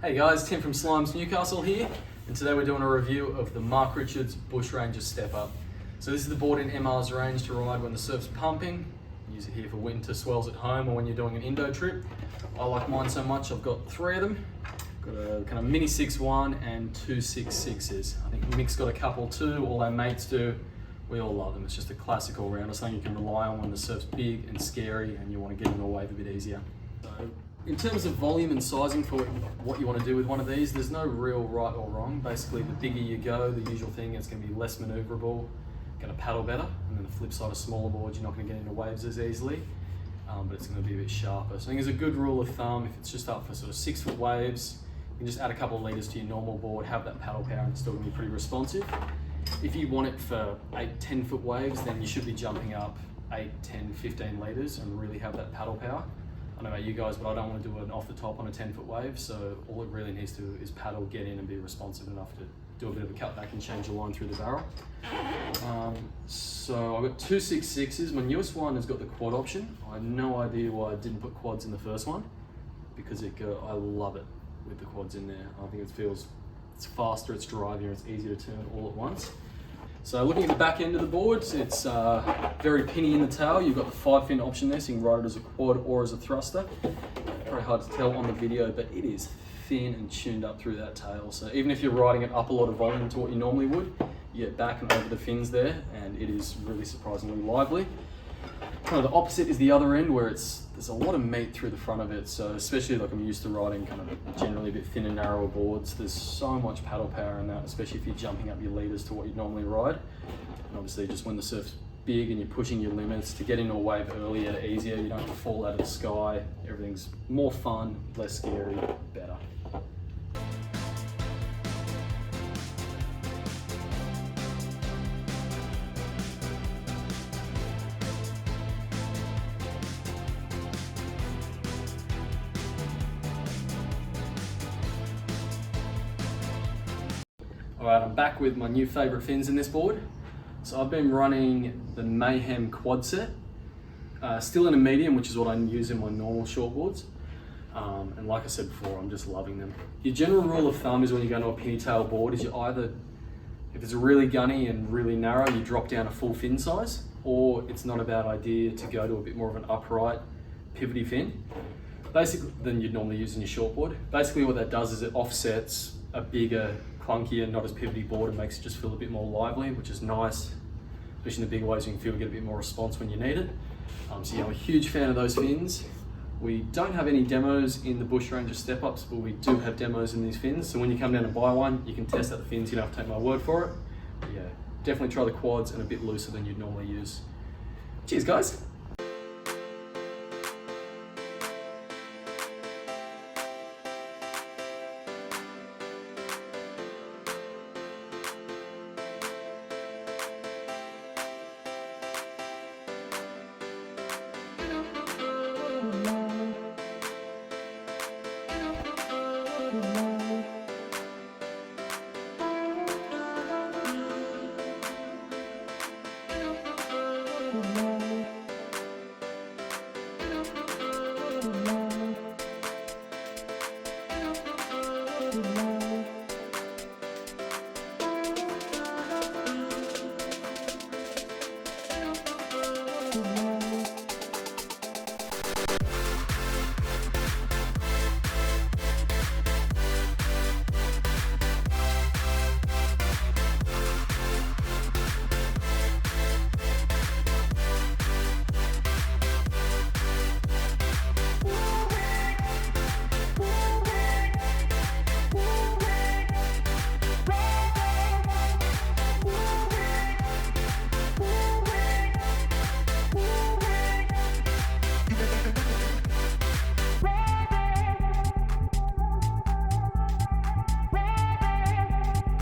Hey guys, Tim from Slimes Newcastle here, and today we're doing a review of the Mark Richards Bushranger Step-Up. So this is the board in MR's range to ride when the surf's pumping. Use it here for winter swells at home or when you're doing an Indo trip. I like mine so much, I've got 3 of them. Got a kind of mini 6.1 and 2 6.6s. I think Mick's got a couple too, all our mates do. We all love them. It's just a classic all round. It's something you can rely on when the surf's big and scary and you want to get in a wave a bit easier. So, in terms of volume and sizing for what you want to do with one of these, there's no real right or wrong. Basically, the bigger you go, the usual thing is going to be less maneuverable, going to paddle better, and then the flip side of smaller boards, you're not going to get into waves as easily, but it's going to be a bit sharper. So I think it's a good rule of thumb, if it's just up for sort of 6-foot waves, you can just add a couple of litres to your normal board, have that paddle power, and it's still going to be pretty responsive. If you want it for 8-10 foot waves, then you should be jumping up 8, 10, 15 litres and really have that paddle power. I don't know about you guys, but I don't want to do it off the top on a 10-foot wave, so all it really needs to do is paddle, get in and be responsive enough to do a bit of a cutback and change the line through the barrel. So I've got 2 6.6s. My newest one has got the quad option. I have no idea why I didn't put quads in the first one, because I love it with the quads in there. I think it's faster, it's drivier, it's easier to turn all at once. So looking at the back end of the board, it's very pinny in the tail. You've got the 5-fin option there, so you can ride it as a quad or as a thruster. Very hard to tell on the video, but it is thin and tuned up through that tail. So even if you're riding it up a lot of volume to what you normally would, you get back and over the fins there, and it is really surprisingly lively. Kind of the opposite is the other end, where there's a lot of meat through the front of it. So especially like I'm used to riding kind of generally a bit thinner, narrower boards, there's so much paddle power in that, especially if you're jumping up your leaders to what you'd normally ride. And obviously just when the surf's big and you're pushing your limits, to get into a wave earlier, easier, you don't have to fall out of the sky, everything's more fun, less scary, better. Alright, I'm back with my new favourite fins in this board. So I've been running the Mayhem quad set, still in a medium, which is what I use in my normal shortboards. And like I said before, I'm just loving them. Your general rule of thumb is when you go to a penny tail board is you either, if it's really gunny and really narrow, you drop down a full fin size, or it's not a bad idea to go to a bit more of an upright, pivoty fin, basically than you'd normally use in your shortboard. Basically what that does is it offsets a bigger, clunkier, not as pivoty board, and makes it just feel a bit more lively, which is nice, especially in the bigger waves. You can feel get a bit more response when you need it. So yeah, I'm a huge fan of those fins. We don't have any demos in the Bushranger Step-Ups, but we do have demos in these fins. So when you come down and buy one, you can test out the fins. You don't have to take my word for it. But yeah, definitely try the quads, and a bit looser than you'd normally use. Cheers, guys. Mm-hmm.